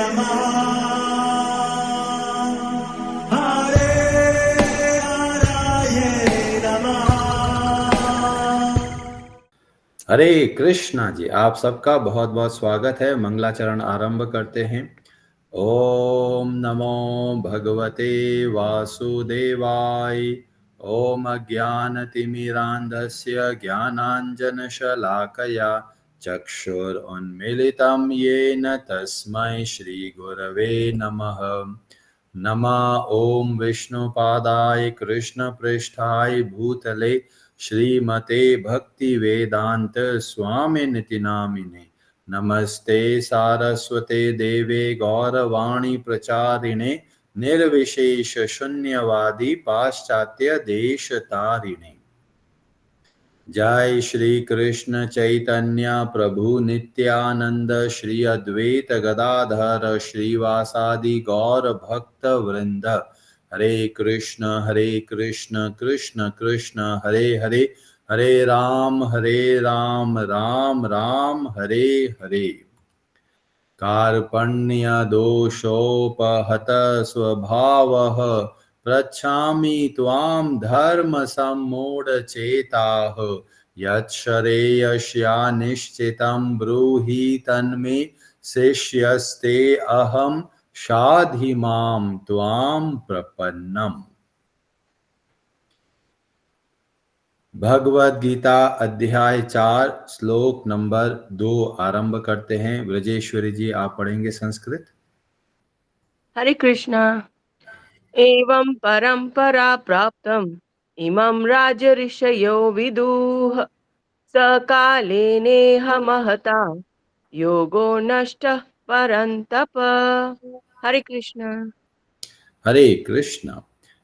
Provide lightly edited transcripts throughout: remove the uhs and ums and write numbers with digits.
नमः हरे हराये नमः। हरे कृष्णा जी, आप सबका बहुत बहुत स्वागत है। मंगलाचरण आरंभ करते हैं। ओम नमो भगवते वासुदेवाय। ओम अज्ञानतिमिरान्धस्य ज्ञानाञ्जनशलाकया चक्षुरुन्मीलितं येन तस्मै श्रीगुरवे नमः। नमः ओम विष्णुपादाय कृष्णपृष्ठाय भूतले श्रीमते भक्ति वेदांत स्वामिनिति नामिने। नमस्ते सारस्वते देवे गौरवाणी प्रचारिणे निर्विशेष शून्यवादी पाश्चात्य देश तारिणे। जय श्री कृष्ण चैतन्य प्रभु नित्यानंद श्री अद्वैत गदाधर श्रीवासादि गौर भक्त वृंद। हरे कृष्ण कृष्ण कृष्ण हरे हरे, हरे राम राम राम हरे हरे। कार्पण्य दोषोपहत स्वभावः पृच्छामि त्वां धर्म सम्मूढचेताः। यच्छ्रेयस्यानिश्चितं ब्रूहि तन्मे शिष्यस्ते अहं शाधि मां त्वां प्रपन्नम्। भगवद गीता अध्याय 4 श्लोक नंबर 2 आरंभ करते हैं। ब्रजेश्वरी जी, आप पढ़ेंगे संस्कृत। हरे कृष्णा। एवं परंपरा प्राप्तम् इमं राजऋषयो विदुः सकालेनेह महता योगो नष्टः परन्तप। हरे कृष्णा। हरे कृष्ण।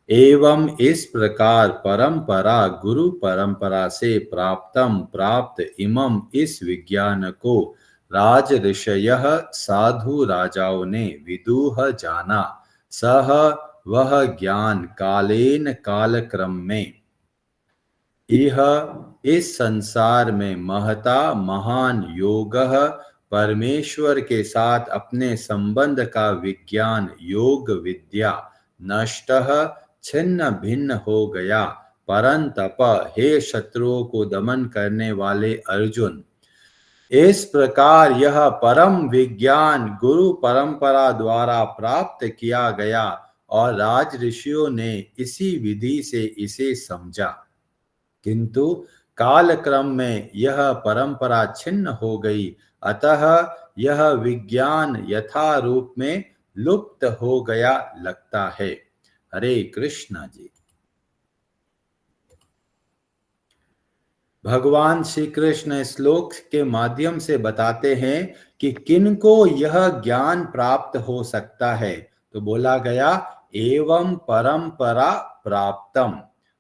एवं इस प्रकार परंपरा गुरु परंपरा से प्राप्त इमं इस विज्ञान को राज ऋषयः साधु राजाओं ने विदुह जाना। सह वह ज्ञान कालेन कालक्रम में यह इस संसार में महता महान योगः परमेश्वर के साथ अपने संबंध का विज्ञान योग विद्या नष्टः छिन्न भिन्न हो गया। परंतप, हे शत्रुओं को दमन करने वाले अर्जुन, इस प्रकार यह परम विज्ञान गुरु परंपरा द्वारा प्राप्त किया गया और राज ऋषियों ने इसी विधि से इसे समझा। किंतु कालक्रम में यह परंपरा छिन्न हो गई, अतः यह विज्ञान यथा रूप में लुप्त हो गया लगता है। हरे कृष्णा जी। भगवान श्री कृष्ण श्लोक के माध्यम से बताते हैं कि किनको यह ज्ञान प्राप्त हो सकता है। तो बोला गया एवं परंपरा प्राप्तम।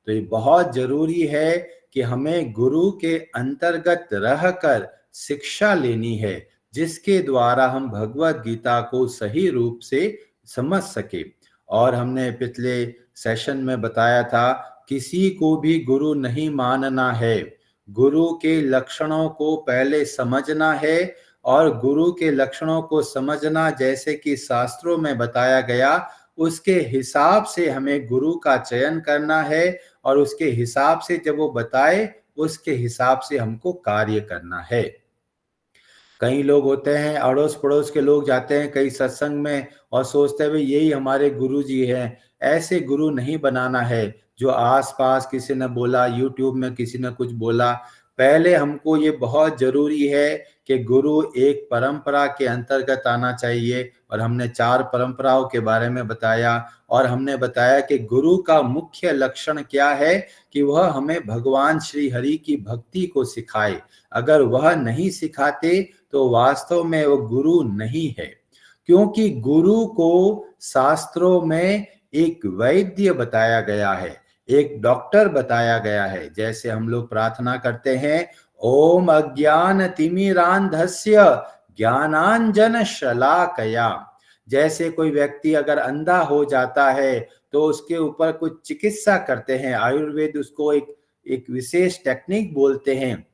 तो ये बहुत जरूरी है कि हमें गुरु के अंतर्गत रहकर शिक्षा लेनी है, जिसके द्वारा हम भगवत गीता को सही रूप से समझ सके। और हमने पिछले सेशन में बताया था, किसी को भी गुरु नहीं मानना है। गुरु के लक्षणों को पहले समझना है और गुरु के लक्षणों को समझना जैसे कि शास्त्रों में बताया गया, उसके हिसाब से हमें गुरु का चयन करना है और उसके हिसाब से जब वो बताए उसके हिसाब से हमको कार्य करना है। कई लोग होते हैं, अड़ोस पड़ोस के लोग जाते हैं कई सत्संग में और सोचते हैं भाई यही हमारे गुरु जी हैं। ऐसे गुरु नहीं बनाना है जो आसपास किसी ने बोला, यूट्यूब में किसी ने कुछ बोला। पहले हमको ये बहुत जरूरी है कि गुरु एक परंपरा के अंतर्गत आना चाहिए। और हमने 4 परंपराओं के बारे में बताया और हमने बताया कि गुरु का मुख्य लक्षण क्या है कि वह हमें भगवान श्री हरि की भक्ति को सिखाए। अगर वह नहीं सिखाते तो वास्तव में वो गुरु नहीं है, क्योंकि गुरु को शास्त्रों में एक वैद्य बताया गया है, एक डॉक्टर बताया गया है। जैसे हम लोग प्रार्थना करते हैं, ओम अज्ञान तिमिरांधस्य ज्ञानांजन शलाकया। जैसे कोई व्यक्ति अगर अंधा हो जाता है तो उसके ऊपर कुछ चिकित्सा करते हैं, आयुर्वेद उसको एक विशेष टेक्निक बोलते हैं,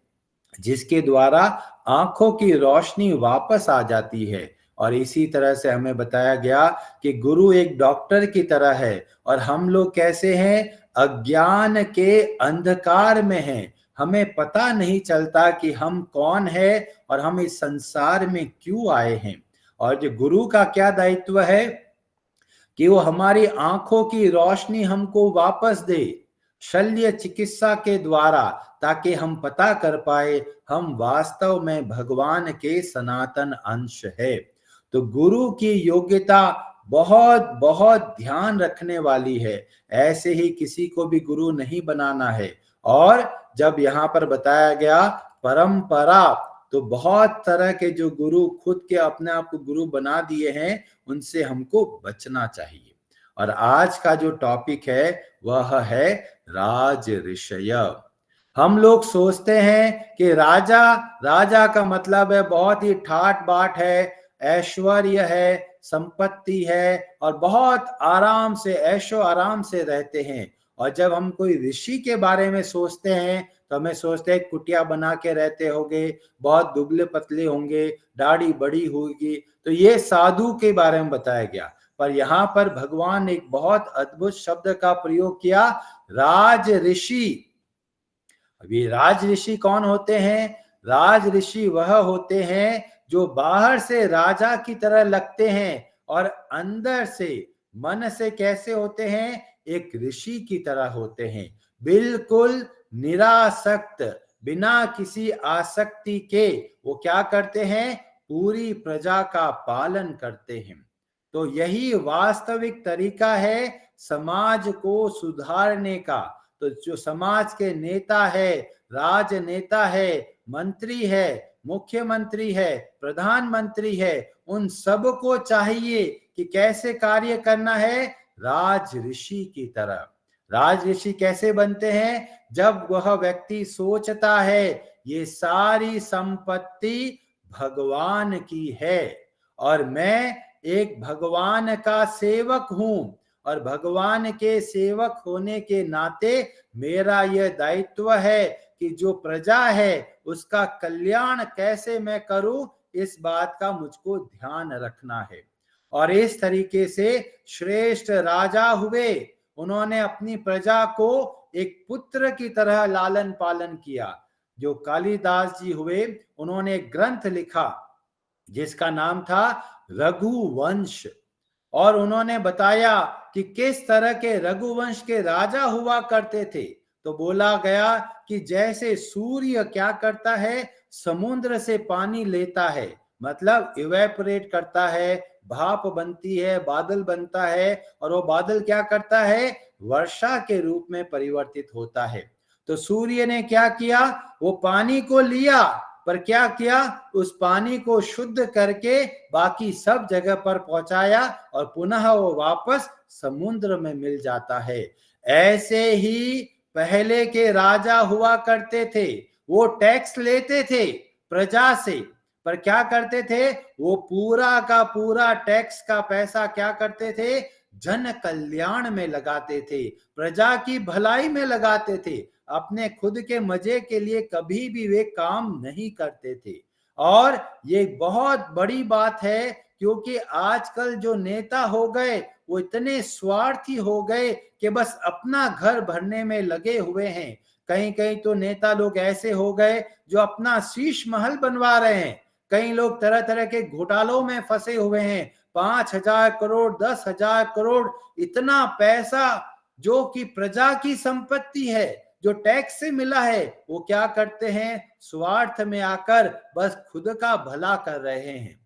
जिसके द्वारा आंखों की रोशनी वापस आ जाती है। और इसी तरह से हमें बताया गया कि गुरु एक डॉक्टर की तरह है, और हम लोग कैसे हैं, अज्ञान के अंधकार में हैं। हमें पता नहीं चलता कि हम कौन है और हम इस संसार में क्यों आए हैं। और जो गुरु का क्या दायित्व है कि वो हमारी आंखों की रोशनी हमको वापस दे शल्य चिकित्सा के द्वारा, ताकि हम पता कर पाए हम वास्तव में भगवान के सनातन अंश है। तो गुरु की योग्यता बहुत बहुत ध्यान रखने वाली है। ऐसे ही किसी को भी गुरु नहीं बनाना है। और जब यहाँ पर बताया गया परंपरा, तो बहुत तरह के जो गुरु खुद के अपने आप को गुरु बना दिए हैं, उनसे हमको बचना चाहिए। और आज का जो टॉपिक है वह है राज ऋषय। हम लोग सोचते हैं कि राजा, राजा का मतलब है बहुत ही ठाट बाट है, ऐश्वर्य है, संपत्ति है, और बहुत आराम से ऐशो आराम से रहते हैं। और जब हम कोई ऋषि के बारे में सोचते हैं तो हमें सोचते हैं कुटिया बना के रहते होंगे, बहुत दुबले पतले होंगे, दाढ़ी बड़ी होगी। तो ये साधु के बारे में बताया गया। पर यहाँ पर भगवान ने एक बहुत अद्भुत शब्द का प्रयोग किया, राज ऋषि। अभी राज ऋषि कौन होते हैं? राज ऋषि वह होते हैं जो बाहर से राजा की तरह लगते हैं और अंदर से मन से कैसे होते हैं? एक ऋषि की तरह होते हैं, बिल्कुल निरासक्त, बिना किसी आसक्ति के वो क्या करते हैं? पूरी प्रजा का पालन करते हैं। तो यही वास्तविक तरीका है समाज को सुधारने का। तो जो समाज के नेता है, राजनेता है, मंत्री है, मुख्यमंत्री है, प्रधानमंत्री है, उन सबको चाहिए कि कैसे कार्य करना है? राज ऋषि की तरह। राज ऋषि कैसे बनते हैं? जब वह व्यक्ति सोचता है ये सारी संपत्ति भगवान की है और मैं एक भगवान का सेवक हूं, और भगवान के सेवक होने के नाते मेरा यह दायित्व है कि जो प्रजा है उसका कल्याण कैसे मैं करूं, इस बात का मुझको ध्यान रखना है। और इस तरीके से श्रेष्ठ राजा हुए, उन्होंने अपनी प्रजा को एक पुत्र की तरह लालन पालन किया। जो कालिदास जी हुए, उन्होंने एक ग्रंथ लिखा जिसका नाम था रघुवंश, और उन्होंने बताया कि किस तरह के रघुवंश के राजा हुआ करते थे। तो बोला गया कि जैसे सूर्य क्या करता है? समुद्र से पानी लेता है, मतलब इवेपोरेट करता है, भाप बनती है, बादल बनता है, और वो बादल क्या करता है? वर्षा के रूप में परिवर्तित होता है। तो सूर्य ने क्या किया? वो पानी को लिया, पर क्या किया? उस पानी को शुद्ध करके बाकी सब जगह पर पहुंचाया और पुनः वो वापस समुद्र में मिल जाता है। ऐसे ही पहले के राजा हुआ करते थे। वो टैक्स लेते थे प्रजा से, पर क्या करते थे? वो पूरा का पूरा टैक्स का पैसा क्या करते थे? जन कल्याण में लगाते थे, प्रजा की भलाई में लगाते थे। अपने खुद के मजे के लिए कभी भी वे काम नहीं करते थे। और ये बहुत बड़ी बात है, क्योंकि आजकल जो नेता हो गए वो इतने स्वार्थी हो गए कि बस अपना घर भरने में लगे हुए हैं। कहीं कहीं तो नेता लोग ऐसे हो गए जो अपना शीश महल बनवा रहे हैं। कई लोग तरह तरह के घोटालों में फंसे हुए हैं। 5,000 करोड़, 10,000 करोड़, इतना पैसा जो कि प्रजा की संपत्ति है, जो टैक्स से मिला है, वो क्या करते हैं? स्वार्थ में आकर बस खुद का भला कर रहे हैं।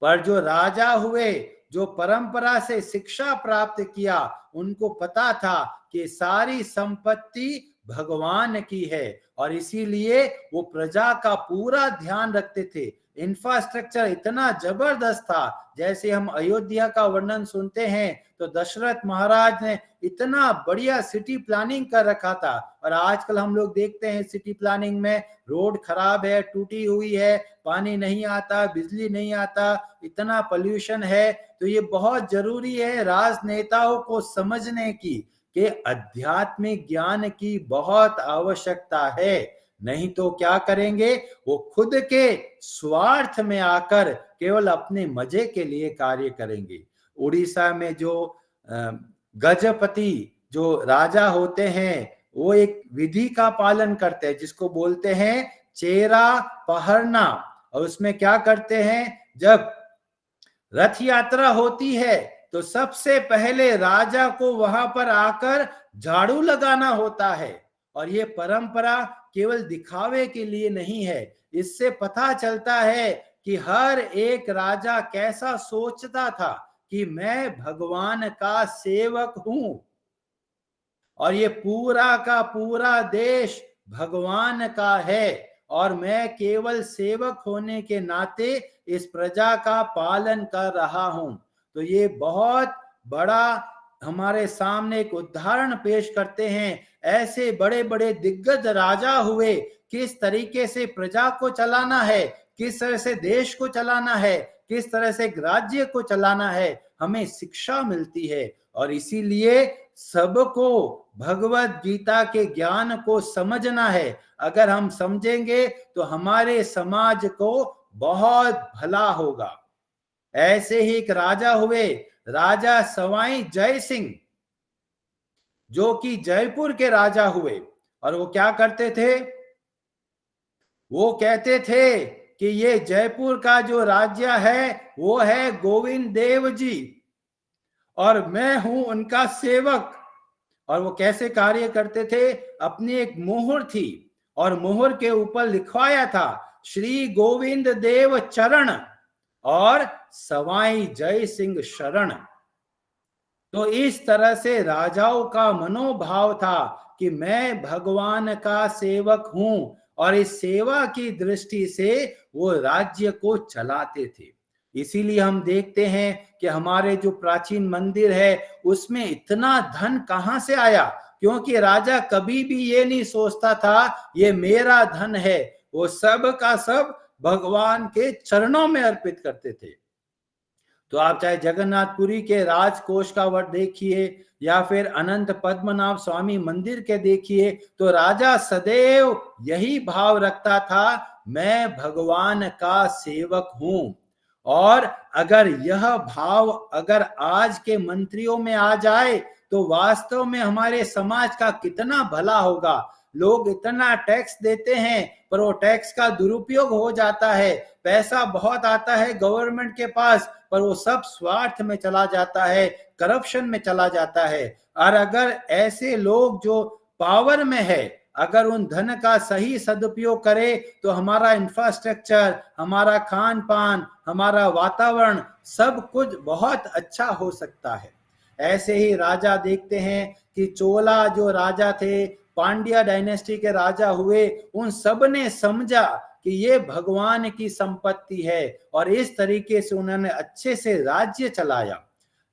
पर जो राजा हुए, जो परंपरा से शिक्षा प्राप्त किया, उनको पता था कि सारी संपत्ति भगवान की है, और इसीलिए वो प्रजा का पूरा ध्यान रखते थे। इंफ्रास्ट्रक्चर इतना जबरदस्त था, जैसे हम अयोध्या का वर्णन सुनते हैं तो दशरथ महाराज ने इतना बढ़िया सिटी प्लानिंग कर रखा था। और आजकल हम लोग देखते हैं सिटी प्लानिंग में रोड खराब है, टूटी हुई है, पानी नहीं आता, बिजली नहीं आता, इतना पोल्यूशन है। तो ये बहुत जरूरी है राजनेताओं को समझने की कि आध्यात्मिक ज्ञान की बहुत आवश्यकता है। नहीं तो क्या करेंगे, वो खुद के स्वार्थ में आकर केवल अपने मजे के लिए कार्य करेंगे। उड़ीसा में जो गजपति जो राजा होते हैं, वो एक विधि का पालन करते हैं जिसको बोलते हैं चेरा पहरना। और उसमें क्या करते हैं, जब रथ यात्रा होती है तो सबसे पहले राजा को वहां पर आकर झाड़ू लगाना होता है। और ये परंपरा केवल दिखावे के लिए नहीं है, इससे पता चलता है कि हर एक राजा कैसा सोचता था कि मैं भगवान का सेवक हूं और ये पूरा का पूरा देश भगवान का है और मैं केवल सेवक होने के नाते इस प्रजा का पालन कर रहा हूं। तो ये बहुत बड़ा हमारे सामने एक उदाहरण पेश करते हैं। ऐसे बड़े बड़े दिग्गज राजा हुए, किस तरीके से प्रजा को चलाना है, किस तरह से देश को चलाना है, किस तरह से राज्य को चलाना है, हमें शिक्षा मिलती है। और इसीलिए सबको भगवत गीता के ज्ञान को समझना है। अगर हम समझेंगे तो हमारे समाज को बहुत भला होगा। ऐसे ही एक राजा हुए, राजा सवाई जय सिंह, जो कि जयपुर के राजा हुए। और वो क्या करते थे, वो कहते थे कि ये जयपुर का जो राज्य है वो है गोविंद देव जी और मैं हूं उनका सेवक। और वो कैसे कार्य करते थे, अपनी एक मोहर थी और मोहर के ऊपर लिखवाया था श्री गोविंद देव चरण और सवाई जय सिंह शरण। तो इस तरह से राजाओं का मनोभाव था कि मैं भगवान का सेवक हूं और इस सेवा की दृष्टि से वो राज्य को चलाते थे। इसीलिए हम देखते हैं कि हमारे जो प्राचीन मंदिर है उसमें इतना धन कहां से आया, क्योंकि राजा कभी भी ये नहीं सोचता था ये मेरा धन है, वो सब का सब भगवान के चरणों में अर्पित करते थे। तो आप चाहे जगन्नाथपुरी के राजकोष का वर्ड देखिए या फिर अनंत पद्मनाभ स्वामी मंदिर के देखिए, तो राजा सदैव यही भाव रखता था, मैं भगवान का सेवक हूं। और अगर यह भाव अगर आज के मंत्रियों में आ जाए तो वास्तव में हमारे समाज का कितना भला होगा। लोग इतना टैक्स देते हैं पर वो टैक्स का दुरुपयोग हो जाता है, पैसा बहुत आता है गवर्नमेंट के पास पर वो सब स्वार्थ में चला जाता है, करप्शन में चला जाता है। और अगर ऐसे लोग जो पावर में है अगर उन धन का सही सदुपयोग करे तो हमारा इंफ्रास्ट्रक्चर, हमारा खान पान, हमारा वातावरण सब कुछ बहुत अच्छा हो सकता है। ऐसे ही राजा देखते हैं कि चोला जो राजा थे, पांड्या डायनेस्टी के राजा हुए, उन सब ने समझा कि ये भगवान की संपत्ति है और इस तरीके से उन्होंने अच्छे से राज्य चलाया।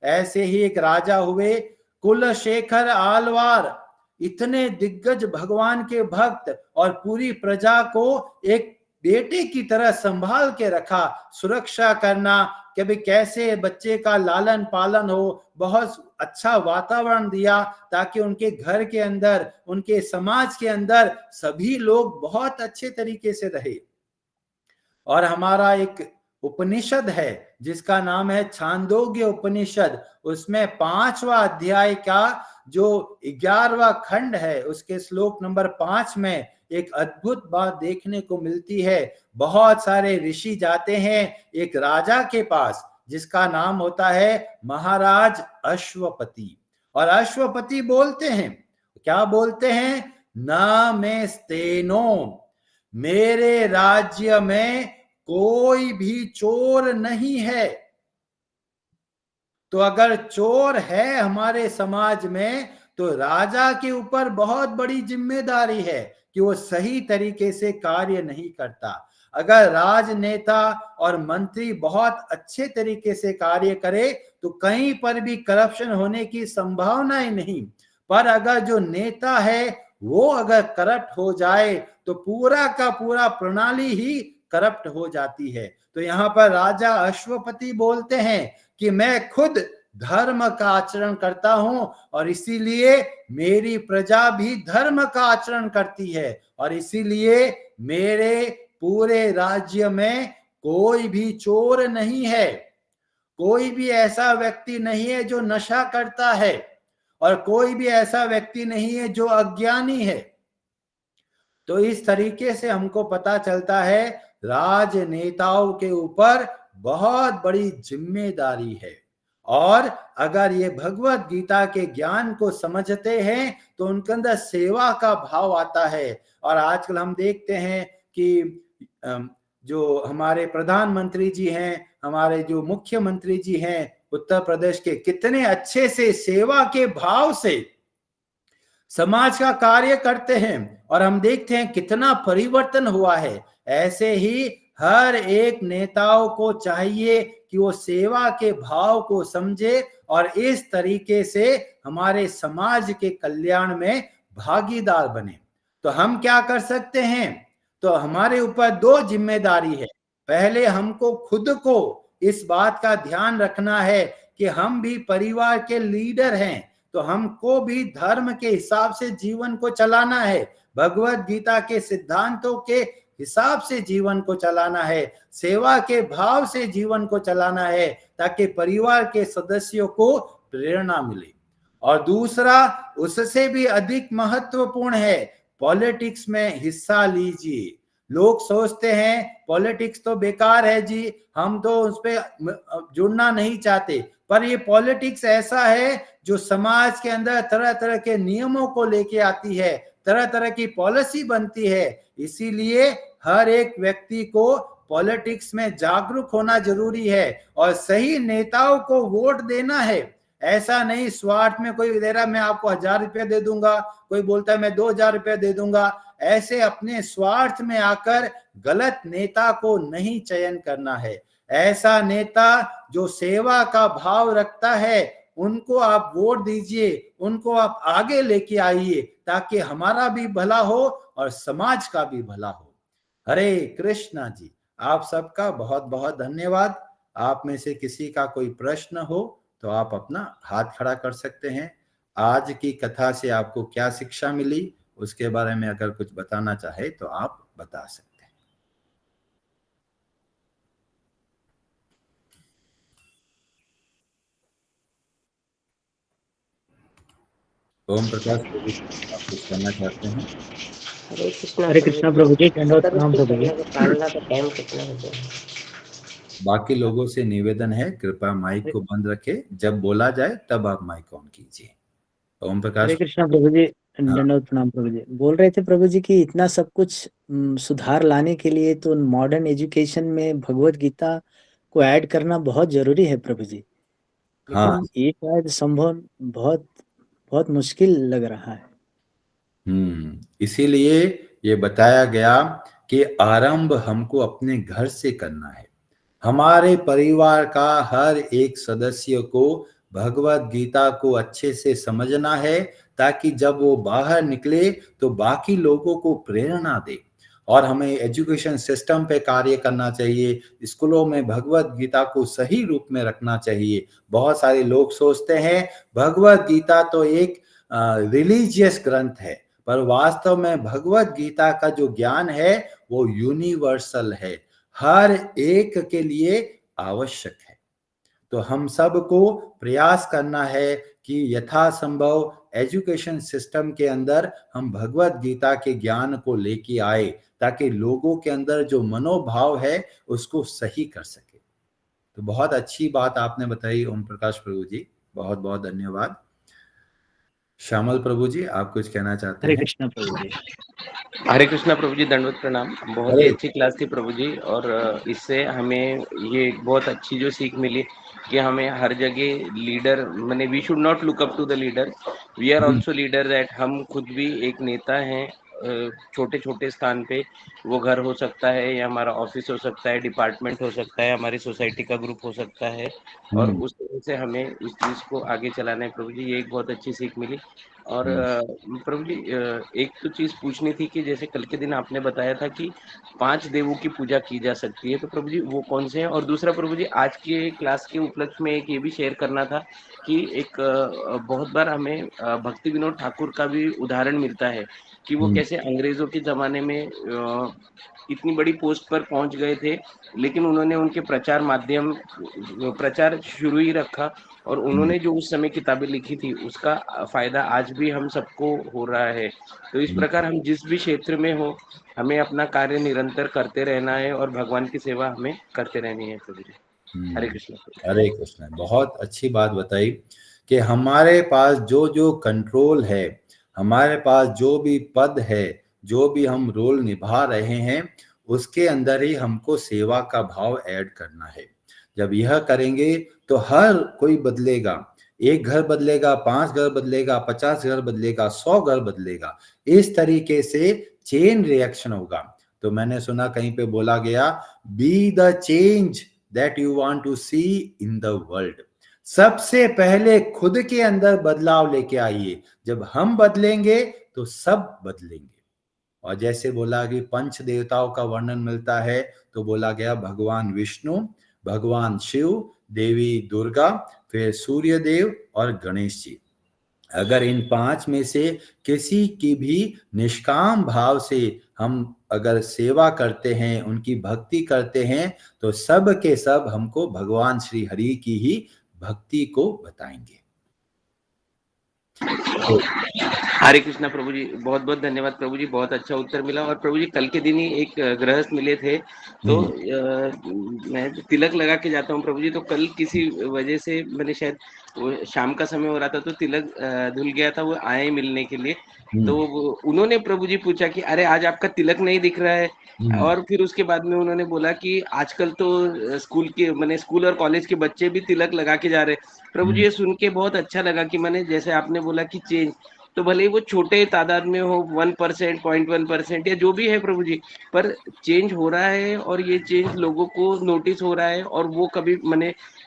ऐसे ही एक राजा हुए कुलशेखर आलवार, इतने दिग्गज भगवान के भक्त और पूरी प्रजा को एक बेटे की तरह संभाल के रखा, सुरक्षा करना कि भाई कैसे बच्चे का लालन पालन हो, बहुत अच्छा वातावरण दिया ताकि उनके घर के अंदर, उनके समाज के अंदर सभी लोग बहुत अच्छे तरीके से रहे। और हमारा एक उपनिषद है जिसका नाम है छांदोग्य उपनिषद, उसमें 5वां अध्याय का जो 11वां खंड है उसके श्लोक नंबर 5 में एक अद्भुत बात देखने को मिलती है। बहुत सारे ऋषि जाते हैं एक राजा के पास जिसका नाम होता है महाराज अश्वपति, और अश्वपति बोलते हैं, क्या बोलते हैं, न में स्तेनो, मेरे राज्य में कोई भी चोर नहीं है। तो अगर चोर है हमारे समाज में तो राजा के ऊपर बहुत बड़ी जिम्मेदारी है कि वो सही तरीके से कार्य नहीं करता। अगर राजनेता और मंत्री बहुत अच्छे तरीके से कार्य करे तो कहीं पर भी करप्शन होने की संभावना ही नहीं, पर अगर जो नेता है वो अगर करप्ट हो जाए तो पूरा का पूरा प्रणाली ही करप्ट हो जाती है। तो यहाँ पर राजा अश्वपति बोलते हैं कि मैं खुद धर्म का आचरण करता हूं और इसीलिए मेरी प्रजा भी धर्म का आचरण करती है और इसीलिए मेरे पूरे राज्य में कोई भी चोर नहीं है, कोई भी ऐसा व्यक्ति नहीं है जो नशा करता है और कोई भी ऐसा व्यक्ति नहीं है जो अज्ञानी है। तो इस तरीके से हमको पता चलता है राजनेताओं के ऊपर बहुत बड़ी जिम्मेदारी है और अगर ये भगवत गीता के ज्ञान को समझते हैं तो उनके अंदर सेवा का भाव आता है। और आजकल हम देखते हैं कि जो हमारे प्रधानमंत्री जी हैं, हमारे जो मुख्यमंत्री जी हैं उत्तर प्रदेश के, कितने अच्छे से सेवा के भाव से समाज का कार्य करते हैं और हम देखते हैं कितना परिवर्तन हुआ है। ऐसे ही हर एक नेताओं को चाहिए कि वो सेवा के भाव को समझे और इस तरीके से हमारे समाज के कल्याण में भागीदार बने। तो हम क्या कर सकते हैं? तो हमारे ऊपर दो जिम्मेदारी है। पहले हमको खुद को इस बात का ध्यान रखना है कि हम भी परिवार के लीडर हैं, तो हमको भी धर्म के हिसाब से जीवन को चलाना है, भगवत गीता के सिद्धांतों के हिसाब से जीवन को चलाना है, सेवा के भाव से जीवन को चलाना है ताकि परिवार के सदस्यों को प्रेरणा मिले। और दूसरा, उससे भी अधिक महत्वपूर्ण है, पॉलिटिक्स में हिस्सा लीजिए। लोग सोचते हैं पॉलिटिक्स तो बेकार है जी, हम तो उस पर जुड़ना नहीं चाहते, पर ये पॉलिटिक्स ऐसा है जो समाज के अंदर तरह तरह के नियमों को लेके आती है, तरह तरह की पॉलिसी बनती है। इसीलिए हर एक व्यक्ति को पॉलिटिक्स में जागरूक होना जरूरी है और सही नेताओं को वोट देना है। ऐसा नहीं स्वार्थ में कोई दे रहा मैं आपको 1000 रुपया दे दूंगा, कोई बोलता है मैं 2000 रुपया दे दूंगा, ऐसे अपने स्वार्थ में आकर गलत नेता को नहीं चयन करना है। ऐसा नेता जो सेवा का भाव रखता है उनको आप वोट दीजिए, उनको आप आगे लेके आइए ताकि हमारा भी भला हो और समाज का भी भला हो। हरे कृष्णा जी, आप सबका बहुत बहुत धन्यवाद। आप में से किसी का कोई प्रश्न हो तो आप अपना हाथ खड़ा कर सकते हैं। आज की कथा से आपको क्या शिक्षा मिली उसके बारे में अगर कुछ बताना चाहे तो आप बता सकते हैं। ओम प्रकाश प्रभु जी, आप कुछ कहना चाहते हैं? हरे कृष्णा प्रभु जी, दंडवत प्रणाम प्रभु जी। पालना का टाइम कितना बजे? बाकी लोगों से निवेदन है कृपया माइक को बंद रखे, जब बोला जाए तब आप माइक ऑन कीजिए। ओम प्रकाश। हरे कृष्णा प्रभु जी, दंडवत प्रणाम प्रभु जी। बोल रहे थे प्रभु जी कि इतना सब कुछ सुधार लाने के लिए तो मॉडर्न एजुकेशन में भगवत गीता को ऐड करना बहुत जरूरी है प्रभु जी, हाँ, लेकिन ये शायद संभव बहुत बहुत मुश्किल लग रहा है। इसीलिए ये बताया गया कि आरंभ हमको अपने घर से करना है। हमारे परिवार का हर एक सदस्य को भगवत गीता को अच्छे से समझना है ताकि जब वो बाहर निकले तो बाकी लोगों को प्रेरणा दे। और हमें एजुकेशन सिस्टम पे कार्य करना चाहिए, स्कूलों में भगवत गीता को सही रूप में रखना चाहिए। बहुत सारे लोग सोचते हैं भगवत गीता तो एक रिलीजियस ग्रंथ है, पर वास्तव में भगवत गीता का जो ज्ञान है वो यूनिवर्सल है, हर एक के लिए आवश्यक है। तो हम सबको प्रयास करना है कि यथासंभव एजुकेशन सिस्टम के अंदर हम भगवत गीता के ज्ञान को लेके आए ताकि लोगों के अंदर जो मनोभाव है उसको सही कर सके। तो बहुत अच्छी बात आपने बताई ओम प्रकाश प्रभु जी, बहुत बहुत धन्यवाद। श्यामल प्रभु जी, आप कुछ कहना चाहते हैं? हरे कृष्णा प्रभु जी। हरे कृष्णा प्रभु जी, दंडवत प्रणाम। बहुत ही अच्छी क्लास थी प्रभु जी, और इससे हमें ये बहुत अच्छी जो सीख मिली कि हमें हर जगह leader we should not look up to the leader, we are also leader, that हम खुद भी एक नेता हैं छोटे छोटे स्थान पे वो घर हो सकता है या हमारा ऑफिस हो सकता है, डिपार्टमेंट हो सकता है, हमारी सोसाइटी का ग्रुप हो सकता है और उस तरह से हमें इस चीज़ को आगे चलाना है प्रभु जी। ये एक बहुत अच्छी सीख मिली। और प्रभु जी एक तो चीज़ पूछनी थी कि जैसे कल के दिन आपने बताया था कि 5 देवों की पूजा की जा सकती है, तो प्रभु जी वो कौन से हैं? और दूसरा प्रभु जी आज के क्लास के उपलक्ष्य में एक ये भी शेयर करना था कि एक बहुत बार हमें भक्ति विनोद ठाकुर का भी उदाहरण मिलता है कि वो कैसे अंग्रेजों के ज़माने में इतनी बड़ी पोस्ट पर पहुंच गए थे, लेकिन उन्होंने उनके प्रचार शुरू ही रखा और उन्होंने जो उस समय किताबें लिखी थी उसका फ़ायदा आज भी हम सबको हो रहा है। तो इस प्रकार हम जिस भी क्षेत्र में हो, हमें अपना कार्य निरंतर करते रहना है और भगवान की सेवा हमें करते रहनी है प्रभु जी। हरे कृष्ण। हरे कृष्ण। बहुत अच्छी बात बताई कि हमारे पास जो जो कंट्रोल है, हमारे पास जो भी पद है, जो भी हम रोल निभा रहे हैं, उसके अंदर ही हमको सेवा का भाव ऐड करना है। जब यह करेंगे तो हर कोई बदलेगा। एक घर बदलेगा, 5 घर बदलेगा, 50 घर बदलेगा, 100 घर बदलेगा। इस तरीके से चेन रिएक्शन होगा। तो मैंने सुना कहीं पे बोला गया, be the change that you want to see in the world। सबसे पहले खुद के अंदर बदलाव लेके आइए। जब हम बदलेंगे तो सब बदलेंगे। और जैसे बोला कि पंच देवताओं का वर्णन मिलता है, तो बोला गया भगवान विष्णु, भगवान शिव, देवी दुर्गा, फिर सूर्य देव और गणेश जी। अगर इन 5 में से किसी की भी निष्काम भाव से हम अगर सेवा करते हैं, उनकी भक्ति करते हैं, तो सब के सब हमको भगवान श्री हरि की ही भक्ति को बताएंगे। हरे कृष्णा प्रभु जी। बहुत बहुत धन्यवाद प्रभु जी, बहुत अच्छा उत्तर मिला। और प्रभु जी कल के दिन ही एक गृहस्थ मिले थे, तो मैं तिलक लगा के जाता हूँ प्रभु जी, तो कल किसी वजह से मैंने शायद शाम का समय हो रहा था तो तिलक धुल गया था, वो आए मिलने के लिए। तो उन्होंने प्रभु जी पूछा कि अरे आज आपका तिलक नहीं दिख रहा है। और फिर उसके बाद में उन्होंने बोला कि आजकल तो स्कूल और कॉलेज के बच्चे भी तिलक लगा के जा रहे हैं। प्रभु जी ये सुन के बहुत अच्छा लगा कि मैंने जैसे आपने बोला कि चेंज, तो भले ही वो छोटे तादाद में हो, 1%, 0.1% या जो भी है प्रभु जी, पर चेंज हो रहा है और ये चेंज लोगों को नोटिस हो रहा है। और वो कभी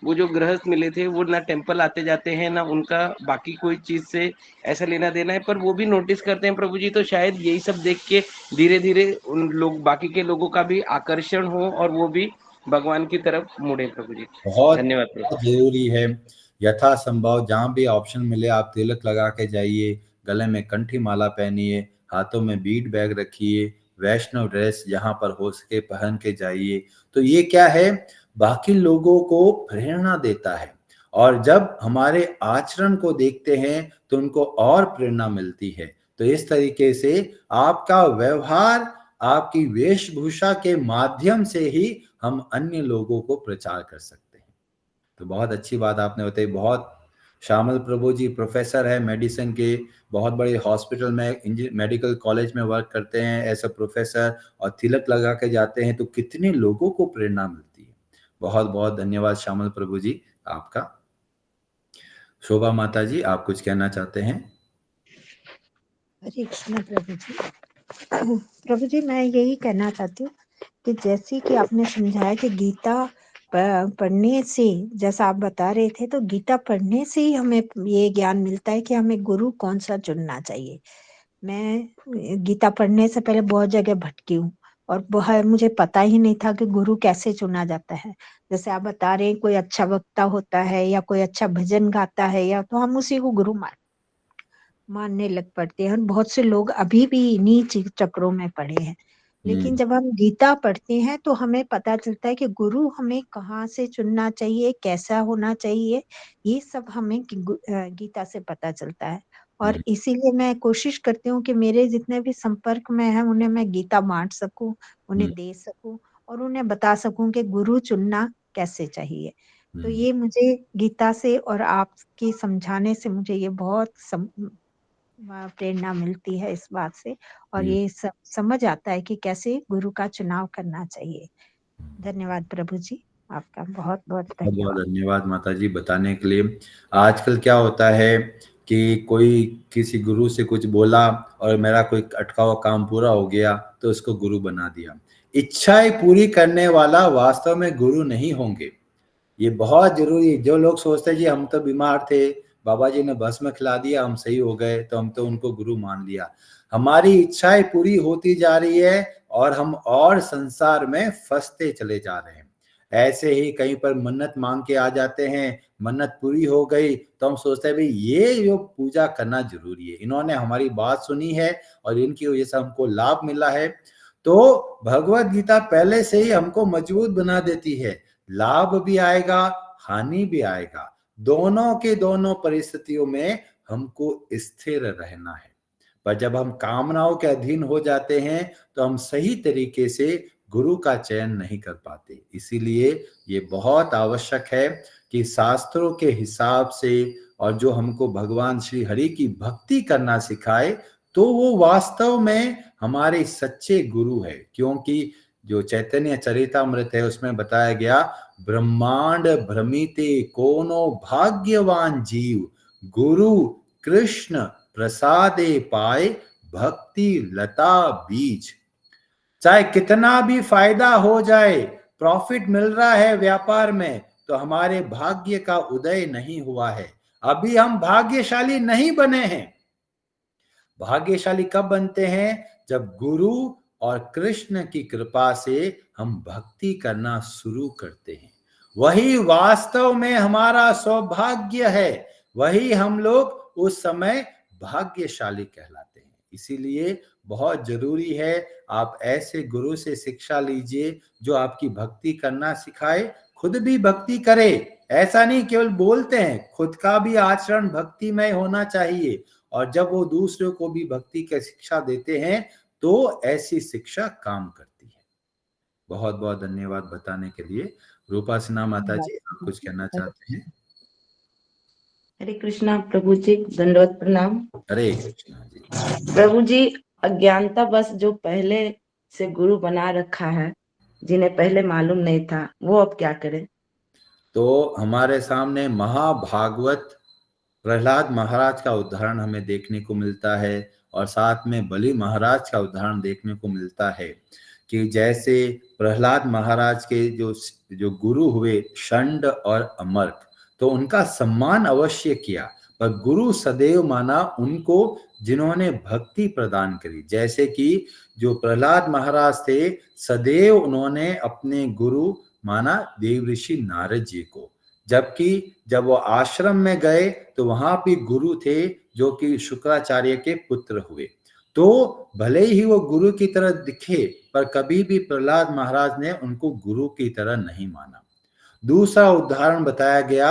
वो जो गृहस्थ मिले थे वो ना टेम्पल आते जाते हैं, ना उनका बाकी कोई चीज से ऐसा लेना देना है, पर वो भी नोटिस करते हैं प्रभु जी। तो शायद यही सब देख के धीरे धीरे उन लोग बाकी के लोगों का भी आकर्षण हो और वो भी भगवान की तरफ मुड़े प्रभु जी। बहुत धन्यवाद प्रभु। जरूरी है। यथासंभव जहाँ भी ऑप्शन मिले आप तिलक लगा के जाइए, गले में कंठी माला पहनिए, हाथों में बीट बैग रखिए, वैष्णव ड्रेस जहाँ पर हो सके पहन के जाइए। तो ये क्या है, बाकी लोगों को प्रेरणा देता है। और जब हमारे आचरण को देखते हैं तो उनको और प्रेरणा मिलती है। तो इस तरीके से आपका व्यवहार, आपकी वेशभूषा के माध्यम से ही हम अन्य लोगों को प्रचार कर सकते हैं। तो बहुत अच्छी बात आपने बताई। बहुत श्यामल प्रभु जी प्रोफेसर है मेडिसिन के, बहुत बड़े हॉस्पिटल में, मेडिकल कॉलेज में वर्क करते हैं एज अ प्रोफेसर, और तिलक लगा के जाते हैं तो कितने लोगों को प्रेरणा मिलती है। बहुत बहुत धन्यवाद श्यामल प्रभु जी आपका। शोभा माता जी, आप कुछ कहना चाहते हैं? हरे कृष्ण प्रभु जी। प्रभु जी मैं यही कहना चाहती हूँ कि जैसे कि आपने समझाया कि गीता पढ़ने से, जैसा आप बता रहे थे, तो गीता पढ़ने से ही हमें ये ज्ञान मिलता है कि हमें गुरु कौन सा चुनना चाहिए। मैं गीता पढ़ने से पहले बहुत जगह भटकी हूँ और मुझे पता ही नहीं था कि गुरु कैसे चुना जाता है। जैसे आप बता रहे हैं कोई अच्छा वक्ता होता है या कोई अच्छा भजन गाता है, या तो हम उसी को गुरु मानने लग पड़ते हैं। बहुत से लोग अभी भी इन्हीं चक्रों में पड़े हैं। लेकिन जब हम गीता पढ़ते हैं तो हमें पता चलता है कि गुरु हमें कहाँ से चुनना चाहिए, कैसा होना चाहिए, ये सब हमें गीता से पता चलता है। और इसीलिए मैं कोशिश करती हूँ कि मेरे जितने भी संपर्क में हैं उन्हें मैं गीता बांट सकूं, उन्हें दे सकूं और उन्हें बता सकूं कि गुरु चुनना कैसे चाहिए। तो ये मुझे गीता से और आपकी समझाने से मुझे ये बहुत प्रेरणा मिलती है इस बात से, और ये सब समझ आता है कि कैसे गुरु का चुनाव करना चाहिए। धन्यवाद प्रभु जी, आपका बहुत बहुत बहुत धन्यवाद। धन्यवाद माता जी बताने के लिए। आजकल क्या होता है कि कोई किसी गुरु से कुछ बोला और मेरा कोई अटका हुआ काम पूरा हो गया तो उसको गुरु बना दिया। इच्छाएं पूरी करने वाला वास्तव में गुरु नहीं होंगे। ये बहुत जरूरी है। जो लोग सोचते हैं जी हम तो बीमार थे, बाबा जी ने भस्म खिला दिया, हम सही हो गए, तो हम तो उनको गुरु मान लिया। हमारी इच्छाएं पूरी होती जा रही है और हम और संसार में फंसते चले जा रहे हैं। ऐसे ही कहीं पर मन्नत मांग के आ जाते हैं, मन्नत पूरी हो गई तो हम सोचते हैं भाई ये जो पूजा करना जरूरी है, इन्होंने हमारी बात सुनी है और इनकी वजह से हमको लाभ मिला है। तो भगवत गीता पहले से ही हमको मजबूत बना देती है, लाभ भी आएगा, हानि भी आएगा, दोनों के दोनों परिस्थितियों में हमको स्थिर रहना है। पर जब हम कामनाओं के अधीन हो जाते हैं तो हम सही तरीके से गुरु का चयन नहीं कर पाते। इसीलिए ये बहुत आवश्यक है कि शास्त्रों के हिसाब से और जो हमको भगवान श्री हरि की भक्ति करना सिखाए तो वो वास्तव में हमारे सच्चे गुरु है। क्योंकि जो चैतन्य चरितामृत है उसमें बताया गया, ब्रह्मांड भ्रमिते कोनो भाग्यवान जीव, गुरु कृष्ण प्रसादे पाए भक्ति लता बीज। चाहे कितना भी फायदा हो जाए, प्रॉफिट मिल रहा है व्यापार में, तो हमारे भाग्य का उदय नहीं हुआ है, अभी हम भाग्यशाली नहीं बने हैं। भाग्यशाली कब बनते हैं? जब गुरु और कृष्ण की कृपा से हम भक्ति करना शुरू करते हैं। वही वास्तव में हमारा सौभाग्य है, वही हम लोग उस समय भाग्यशाली कहलाते हैं। इसीलिए बहुत जरूरी है आप ऐसे गुरु से शिक्षा लीजिए जो आपकी भक्ति करना सिखाए, खुद भी भक्ति करे। ऐसा नहीं केवल बोलते हैं, खुद का भी आचरण भक्तिमय होना चाहिए। और जब वो दूसरों को भी भक्ति की शिक्षा देते हैं तो ऐसी शिक्षा काम करती है। बहुत बहुत धन्यवाद बताने के लिए। रूपा सिन्हा माता जी, आप कुछ कहना चाहते हैं? हरे कृष्णा प्रभु जी, दंडवत प्रणाम। हरे कृष्णा जी। प्रभु जी, अज्ञानता बस जो पहले से गुरु बना रखा है, जिन्हें पहले मालूम नहीं था, वो अब क्या करें? तो हमारे सामने महाभागवत प्रहलाद महाराज का उदाहरण हमें देखने को मिलता है और साथ में बलि महाराज का उदाहरण देखने को मिलता है कि जैसे प्रहलाद महाराज के जो गुरु हुए षंड और अमर्क, तो उनका सम्मान अवश्य किया, पर गुरु सदैव माना उनको जिन्होंने भक्ति प्रदान करी। जैसे कि जो प्रहलाद महाराज थे, सदैव उन्होंने अपने गुरु माना देव ऋषि नारद जी को, जबकि जब वो आश्रम में गए तो वहां भी गुरु थे जो कि शुक्राचार्य के पुत्र हुए। तो भले ही वो गुरु की तरह दिखे, पर कभी भी प्रहलाद महाराज ने उनको गुरु की तरह नहीं माना। दूसरा उदाहरण बताया गया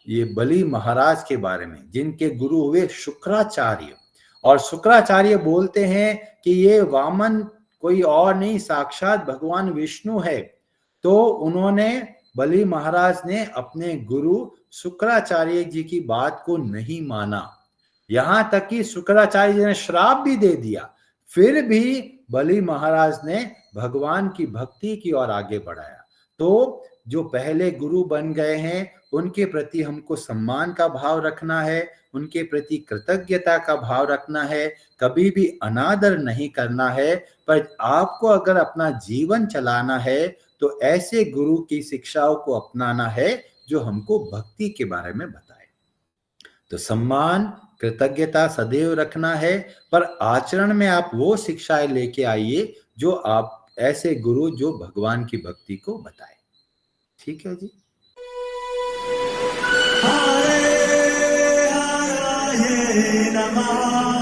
ये बलि महाराज के बारे में, जिनके गुरु हुए शुक्राचार्य। और शुक्राचार्य बोलते हैं कि ये वामन कोई और नहीं, साक्षात भगवान विष्णु है। तो उन्होंने, बलि महाराज ने अपने गुरु शुक्राचार्य जी की बात को नहीं माना, यहां तक कि शुक्राचार्य जी ने श्राप भी दे दिया। फिर भी बलि महाराज ने भगवान की भक्ति की ओर आगे बढ़ाया। तो जो पहले गुरु बन गए हैं उनके प्रति हमको सम्मान का भाव रखना है, उनके प्रति कृतज्ञता का भाव रखना है, कभी भी अनादर नहीं करना है। पर आपको अगर अपना जीवन चलाना है तो ऐसे गुरु की शिक्षाओं को अपनाना है जो हमको भक्ति के बारे में बताए। तो सम्मान कृतज्ञता सदैव रखना है, पर आचरण में आप वो शिक्षाएं लेके आइए जो आप ऐसे गुरु जो भगवान की भक्ति को बताए। ठीक है जी। हरे हरे नमः।